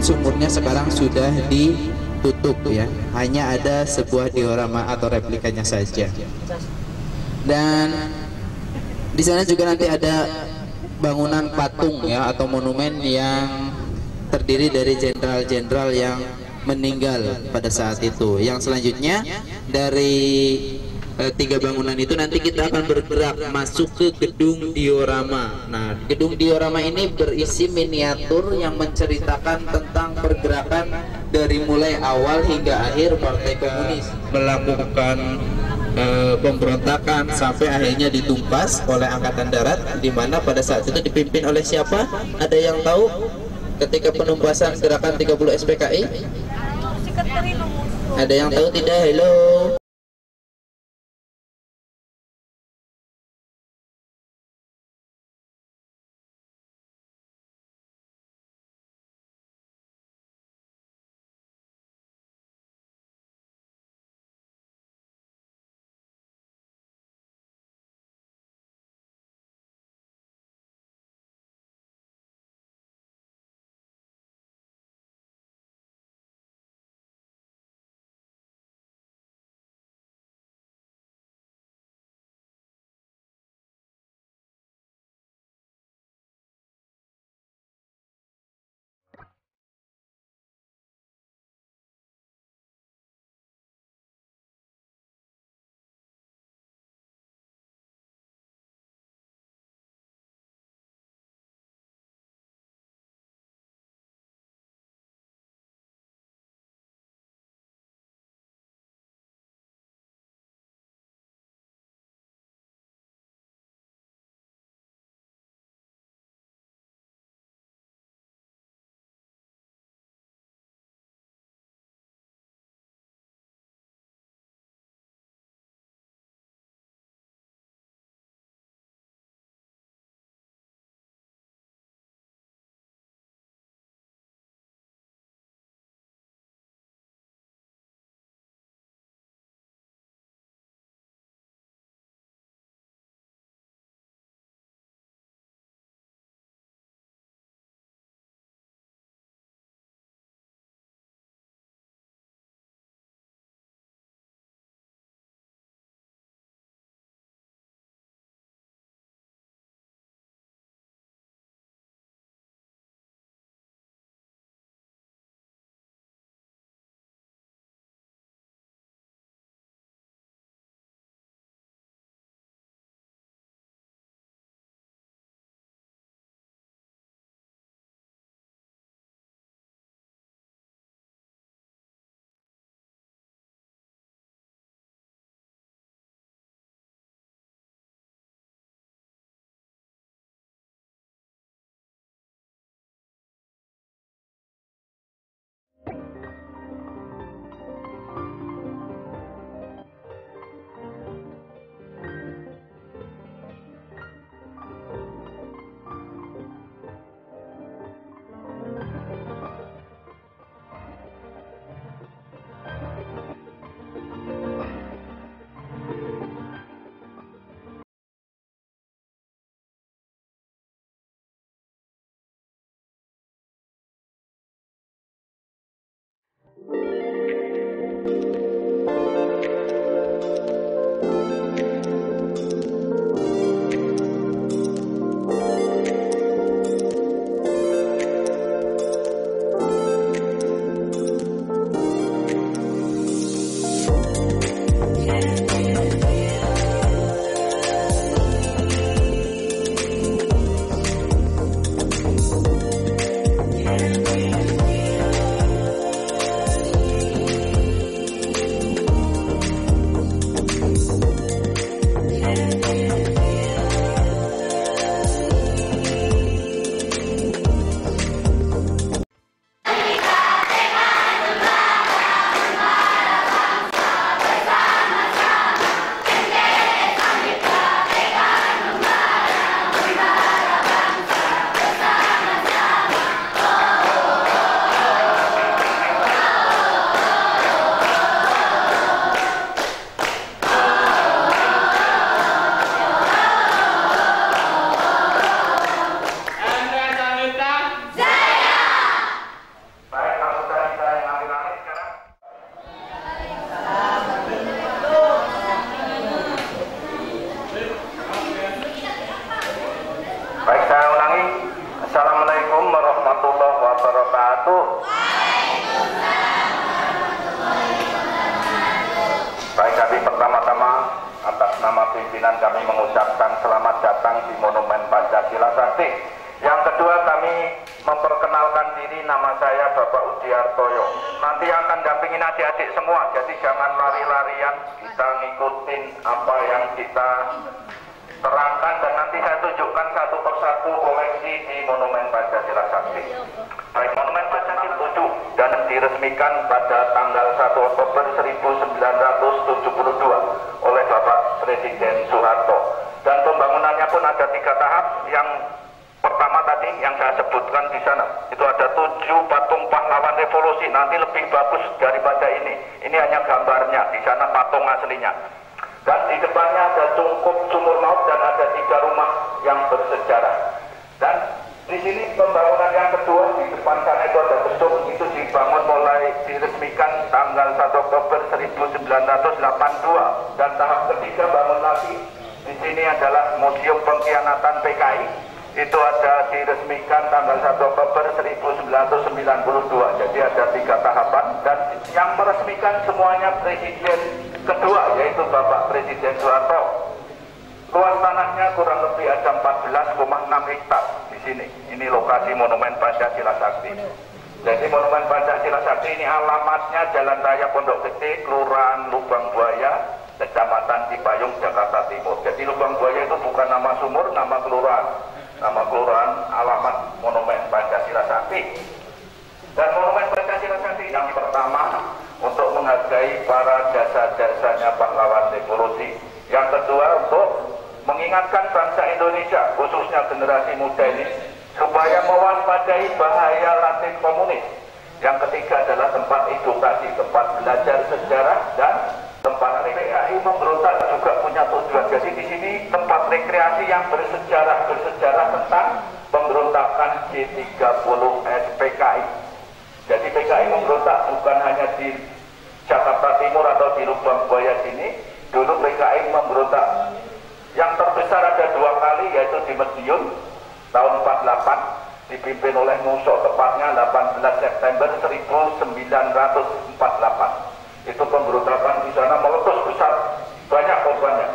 sumurnya sekarang sudah ditutup ya, hanya ada sebuah diorama atau replikanya saja. Dan di sana juga nanti ada bangunan patung ya atau monumen yang terdiri dari jenderal-jenderal yang meninggal pada saat itu. Yang selanjutnya dari tiga bangunan itu nanti kita akan bergerak masuk ke gedung diorama. Nah, gedung diorama ini berisi miniatur yang menceritakan tentang pergerakan dari mulai awal hingga akhir Partai Komunis melakukan pemberontakan sampai akhirnya ditumpas oleh Angkatan Darat, di mana pada saat itu dipimpin oleh siapa? Ada yang tahu ketika penumpasan gerakan 30 SPKI? Ada yang tahu tidak? Halo. pimpinan kami mengucapkan selamat datang di Monumen Pancasila Sakti. Yang kedua, kami memperkenalkan diri, nama saya Bapak Udiartoyo. Nanti akan dampingin adik-adik semua, jadi jangan lari-larian, kita ngikutin apa yang kita terangkan dan nanti saya tunjukkan satu persatu koleksi di Monumen Pancasila Sakti. Baik, Monumen Pancasila 7 dan diresmikan pada tanggal 1 Oktober 1972 oleh Bapak Presiden Soeharto. Dan pembangunannya pun ada 3 tahap. Yang pertama tadi yang saya sebutkan di sana, itu ada 7 patung pahlawan revolusi. Nanti lebih bagus daripada ini. Ini hanya gambarnya, di sana patung aslinya. Dan di depannya ada cungkup sumur laut dan ada 3 rumah yang bersejarah. Dan di sini pembangunan yang kedua, di depan sana itu ada gedung, itu dibangun mulai diresmikan tanggal 1 Oktober 1982. Dan tahap ketiga bangun lagi. Di sini adalah Museum Pengkhianatan PKI. Itu ada diresmikan tanggal 1 Oktober 1992. Jadi ada 3 tahapan dan yang meresmikan semuanya Presiden kedua, yaitu Bapak Presiden Soeharto. Luas tanahnya kurang lebih ada 14,6 hektar di sini. Ini lokasi Monumen Pancasila Sakti. Jadi Monumen Pancasila Sakti ini alamatnya Jalan Raya Pondok Gede, Kelurahan Lubang Buaya, Kecamatan Cipayung, Jakarta Timur. Jadi Lubang Buaya itu bukan nama sumur, nama kelurahan. Nama kelurahan, alamat Monumen Pancasila Sakti. Dan Monumen Pancasila Sakti yang pertama untuk menghargai para jasa-jasanya pahlawan revolusi. Yang kedua untuk mengingatkan bangsa Indonesia, khususnya generasi muda ini, supaya mewaspadai bahaya latih komunis. Yang ketiga adalah tempat edukasi, tempat belajar sejarah dan tempat PKI memberontak juga punya tujuan. Jadi di sini tempat rekreasi yang bersejarah tentang pemberontakan G30 SPKI. Jadi PKI memberontak bukan hanya di Jakarta Timur atau di Lubang Buaya sini. Dulu PKI memberontak yang terbesar ada 2 kali, yaitu di Madiun tahun 48 dipimpin oleh Musso, tepatnya 18 September 1948. Itu pemberontakan di sana meletus besar, banyak korbannya.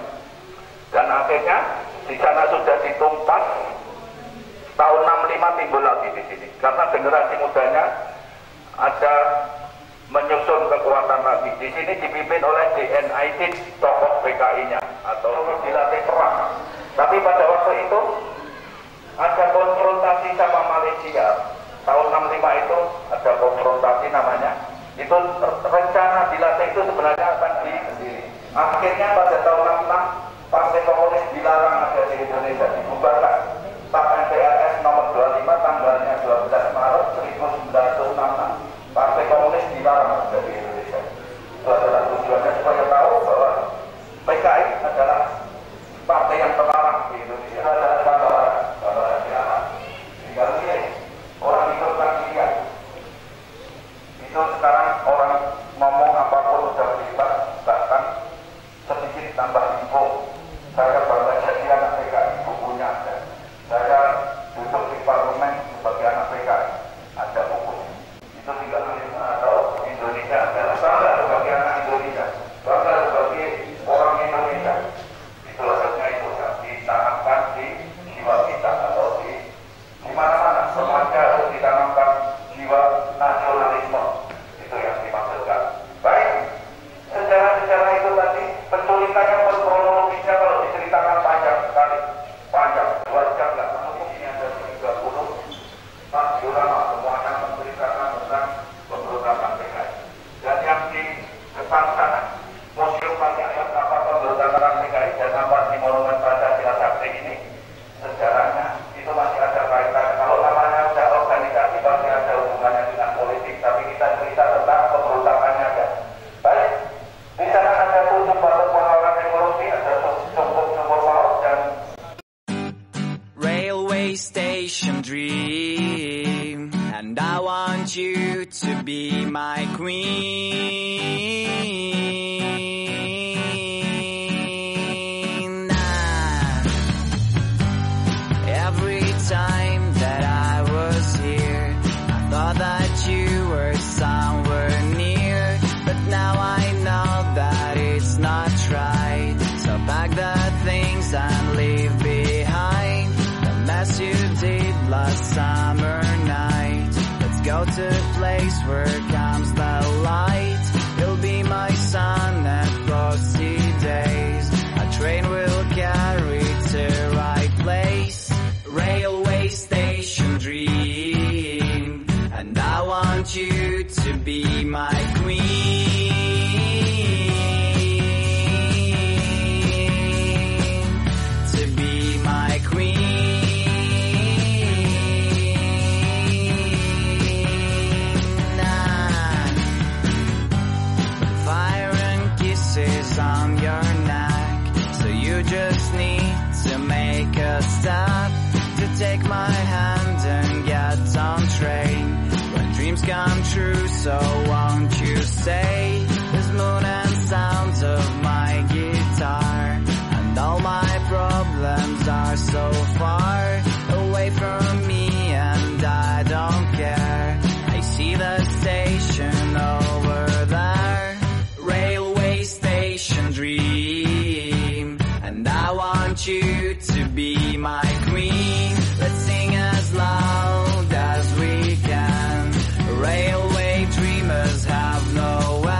Dan akhirnya di sana sudah ditumpas. Tahun 65 timbul lagi di sini karena generasi mudanya ada menyusun kekuatan lagi. Di sini dipimpin oleh DNIT, tokoh PKI-nya atau dilatih perang. Tapi pada waktu itu ada konfrontasi sama Malaysia. Tahun 65 itu ada konfrontasi namanya. Itu rencana dilatih itu sebenarnya akan sendiri. Akhirnya pada tahun 66 Partai Komunis dilarang ada di Indonesia, dibubarkan. TAP MPRS nomor 25 tanggalnya 12 Maret 1966. Partai Komunis dilarang ada di Indonesia. Itu adalah tujuannya supaya tahu bahwa PKI adalah partai yang terlarang di Indonesia. Itu adalah gambaran siapa. Tinggal lihat orang itu kan lihat. Itu sekarang orang ngomong apapun sudah bebas, bahkan sedikit tambah info. Saya bangga jadi anak PKI, bukunya ada. Saya duduk di parlemen sebagai anak PKI, ada bukunya. Itu tinggal atau Indonesia adalah bangga sebagai anak Indonesia, bangga sebagai orang Indonesia. Itu harusnya itu ditanamkan di jiwa kita atau di mana-mana. Semuanya harus ditanamkan jiwa nasionalisme. Itu yang dimaksudkan. Baik, sejarah-sejarah itu tadi penculikannya kronologisnya kalau diceritakan panjang sekali, panjang 2 jam nggak. Namun di sini ada 30 diorama semuanya menceritakan tentang pemberontakan PKI. Dan yang di depan sana Museum Pancasila apa pemberontakan PKI dan apa di Monumen Pancasila Sakti ini sejarahnya itu masih ada kaitannya. Kalau namanya sudah organisasi pasti ada hubungannya dengan politik, tapi kita cerita tentang pemberontakannya aja. Baik, di sana ada 7 patung pahlawan revolusi, ada cungkup sumur laut dan railway station dream, and I want you to be my queen. Every time that I was here, I thought that you were somewhere near, but now I know that it's not right. So pack the things to a place where comes the light. He'll be my sun and frosty days. A train will carry to right place. Railway station dream, and I want you to be my queen. To be my queen. Fire and kisses on your neck, so you just need to make a stop to take my hand and get on train. When dreams come true, so won't you stay? The moon and sounds of my guitar, and all my problems are so far away from me, and I don't care. I see the station over there, railway station dream, and I want you to be my queen. Let's sing as loud as we can. Railway dreamers have no end.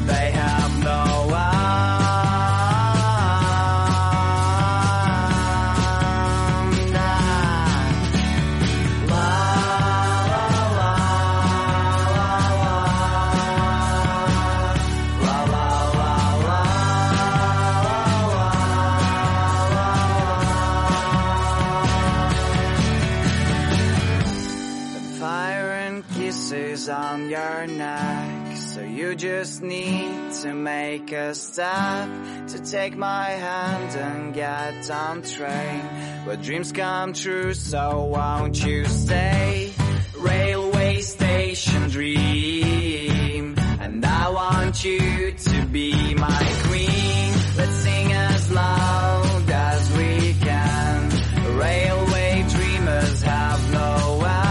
They have no end. La la la la la la la. Fire and kisses on your neck, so you just need to make a step to take my hand and get on train. But dreams come true, so won't you stay? Railway station dream, and I want you to be my queen. Let's sing as loud as we can. Railway dreamers have no end.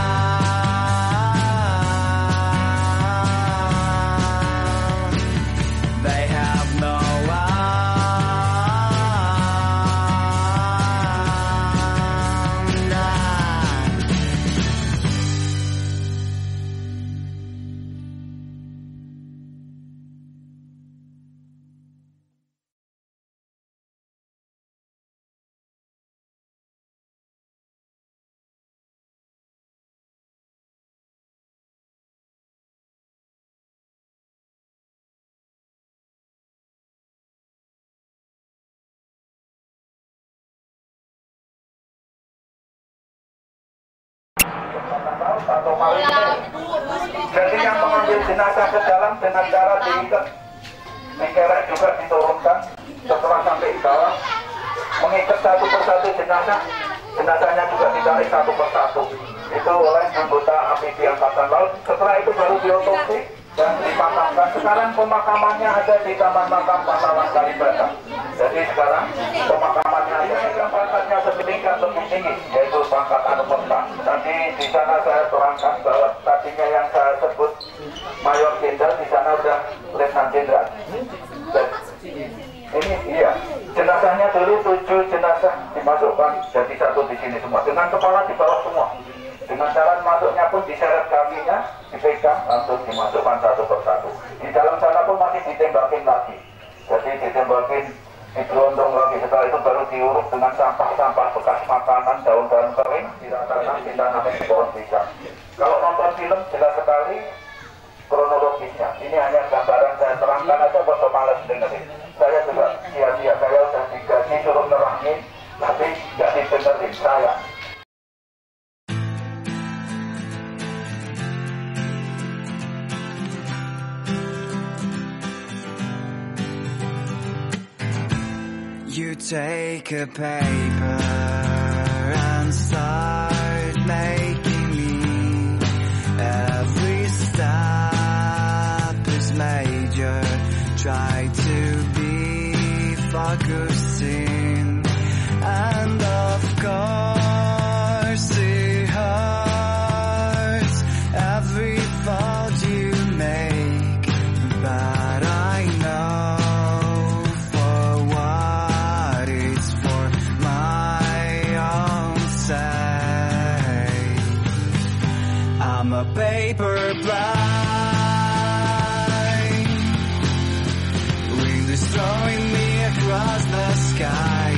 They have no atau marinir. Jadi yang mengambil jenazah ke dalam dengan cara diikat, dikerek juga diturunkan setelah sampai di bawah, mengikat satu persatu jenazah, jenazahnya juga ditarik satu persatu. Itu oleh anggota amfibi Angkatan Laut. Setelah itu baru diotopsi dan dimakamkan. Sekarang pemakamannya ada di Taman Makam Pahlawan Kalibata. Jadi sekarang pemakamannya ada yang pangkatnya setingkat lebih tinggi, yaitu pangkat Anumerta. Tadi di sana saya terangkan bahwa tadinya yang saya sebut Mayor Jenderal, di sana udah Letnan Jenderal. Ini iya, jenazahnya dulu 7 jenazah dimasukkan, jadi satu di sini semua, dengan kepala di bawah semua. Dengan cara masuknya pun diseret kakinya, dipegang, langsung dimasukkan satu persatu. Di dalam sana pun masih ditembakin lagi. Jadi ditembakin, digelondong lagi. Setelah itu baru diuruk dengan sampah-sampah bekas makanan, daun-daun kering, diratakan, ditanam di pohon pisang. Kalau nonton film jelas sekali kronologisnya. Ini hanya gambaran saya terangkan aja, buat males dengerin. Saya juga sia-sia, saya sudah digaji suruh nerangin, tapi nggak didengerin saya. You take a paper and start making me. Every step is major. Try to be focusing, and of course it hurts every thought you make, but I know for what it's for my I'm a paper plane, wind is throwing me across the sky.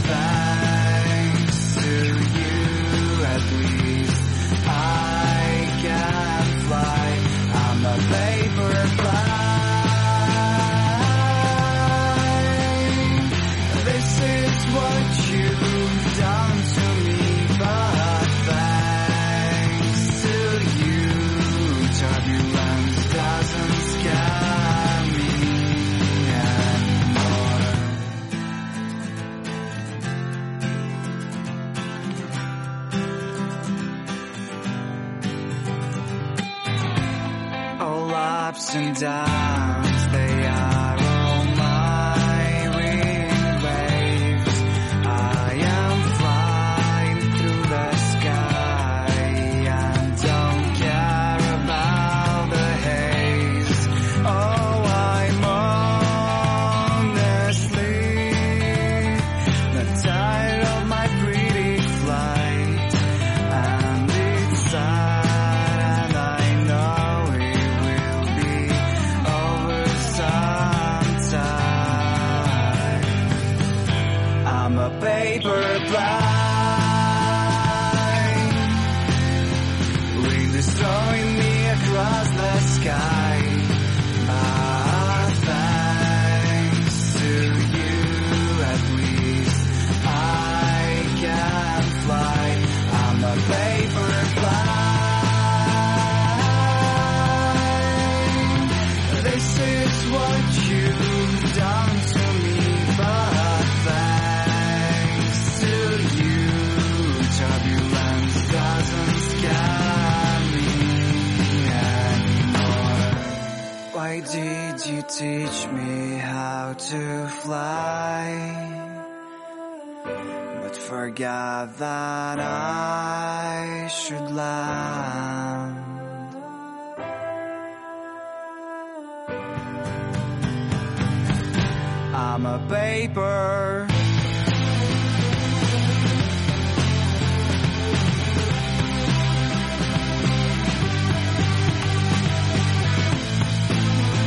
Thanks to you, at least I can fly. I'm a paper plane. This is what you've done to me, but thanks to you, turbulence doesn't scare me anymore. All ups and downs, they are all my winged waves. I am flying through the sky and don't care about the haze. Oh, I'm honestly not tired of my pretty flight, and it's sad, and I know it will be over sometime. I'm a paper plane, wind is throwing me across the sky. Thanks to you, at least I can fly. I'm a paper plane. This is what you've done to me, but thanks to you, turbulence doesn't scare me anymore. Why did you teach me how to fly, but forgot that I should land? I'm a paper